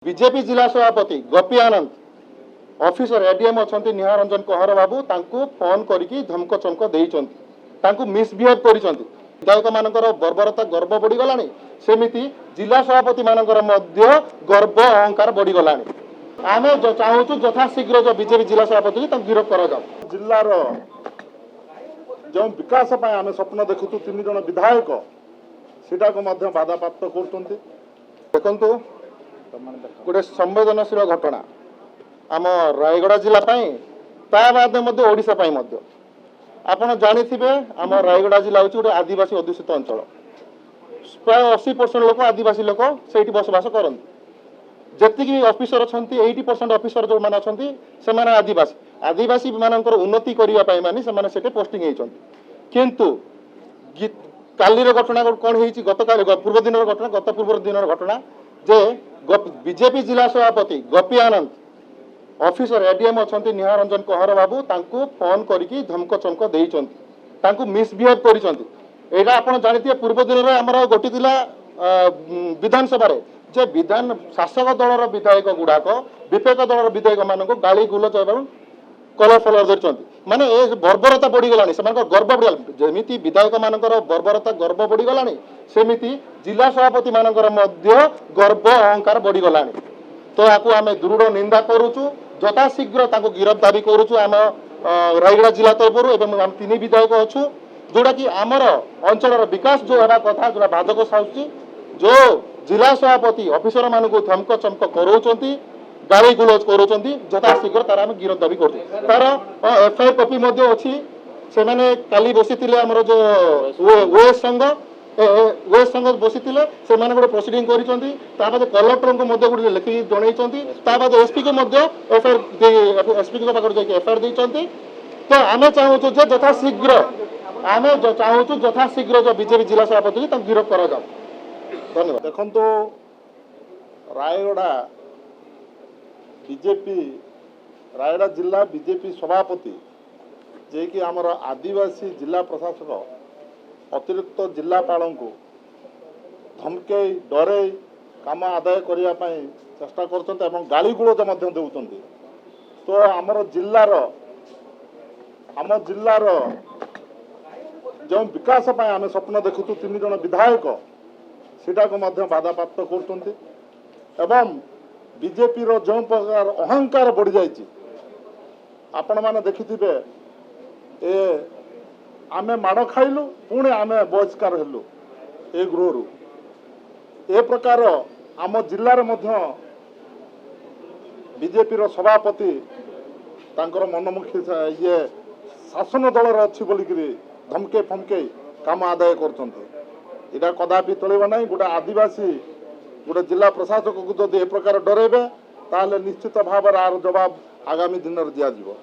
BJP जिला सभापति गोपी आनंद officer ADM अच्छा निहार रंजन कौहर बाबू तांको फोन करके धमक चमक देइचंती मिसबिहेव करिसंती विधायक मानकर बर्बरता गर्व बढ़ीगलानी सेमिति जिला सभापति मानकर मध्य गर्व अहंकार बढ़ीगलानी आमे जो चाहूचु यथाशीघ्र जो बीजेपी जिला सभापति गिरफ करा जाओ जिल्लार जो विकास पाए आमे स्वप्न देखुतु 3 जन विधायक सेटा को मध्य बाधाप्राप्त करतंती देखंतु गोटे संवेदनशील घटना आम रायगड़ा जिला बाद ओडिशा आपड़ जानी आम रायगड़ा जिला हूँ गोटे आदिवासी अध्युषित अंचल प्राय 80% लोक आदिवासी लोक से बसवास करती जी अफिसर अच्छा 80% अफिसर जो मैंने अच्छा से आदिवासी आदिवासी मानकर उन्नति करने पोस्टिंग होती किंतु कालीर घटना कौन हो गत पूर्व दिन घटना गत पूर्व दिन घटना जे बीजेपी जिला सभापति गोपी आनंद ऑफिसर एडीएम अच्छा निहार रंजन कौहर बाबू तांको फोन करके धमक चमक देइचंती मिसबिहेव करिसंती एटा आपण जानिथिए पूर्व दिन रे हमर गोटी दिला विधानसभा रे जे विधान शासक दलर विधायक गुड़ाक विपक्ष दलर विधायक मानको गाली गुलच एवं कलर फलर धरचंती माने ए बर्बरता बढ़ी गलानी सेमानकर गर्व बढ़ी जेमिति विधायक मानकर बर्बरता गर्व बढ़ी गलानी सेमिति जिला सभापति मानकर मध्य गर्व अहंकार बढ़ी गलानी तो याकू आमे दृढ़ निंदा करूचु यथाशीघ्र ताको गिरफ्तारी करूचु आम रायगड़ा जिला तरफ एवं आम 3 विधायक अच्छु जोड़ा कि आमर अंचल विकास जो है कथा जो बाधक साउची जो जिला सभापति ऑफिसर मानक धमक चमक कराउचंती गाड़ी गुलज करोचंती यथाशीघ्र तार आम गिरफ्तारी करूचु तार एफआईआर कॉपी मध्ये अछि से माने काली बसिथिले हमर जो ओएस संघ बसिथिले से माने गोटे प्रोसीडिंग करिसंती ताबाद कलेक्टर को मध्ये गोटे लिखि जणैचंती ताबाद एसपी को मध्ये एफआईआर एसपी को पाकर जे एफआईआर दैचंती तो आमे चाहूछु जे यथाशीघ्र जो बीजेपी जिला सभापति गिरफ करा जाओ धन्यवाद देखंतो रायगड़ा बीजेपी रायगड़ा जिला बीजेपी सभापति जे कि आमर आदिवासी जिला प्रशासक अतिरिक्त जिलापाल को धमके डरे काम आदाय करने चेष्टा कर गाली गुलज दौरान तो आम जिलार जो विकास पाए आम स्वप्न देखुतु 3 जन विधायक सेटा को बाधाप्राप्त करतंती एवं बीजेपी रो जो प्रकार अहंकार बढ़ी जाइए आपण मैंने देखिथिबे ए आमे माड़ खाइलु पुणे आमे बहिष्कार हेलु ए गृहरु ए प्रकार आम जिल्लार मध्य बीजेपी रो सभापति तांकर मनमुखी ये शासन दलर अच्छी बोलिकी धमके फमके काम आदाय करछंती एटा कदापि चलिबा नहीं गोटे आदिवासी गोटे जिला प्रशासक को जब ए प्रकार डरेबे ताले निश्चित भाव आर जवाब आगामी दिन में दिया।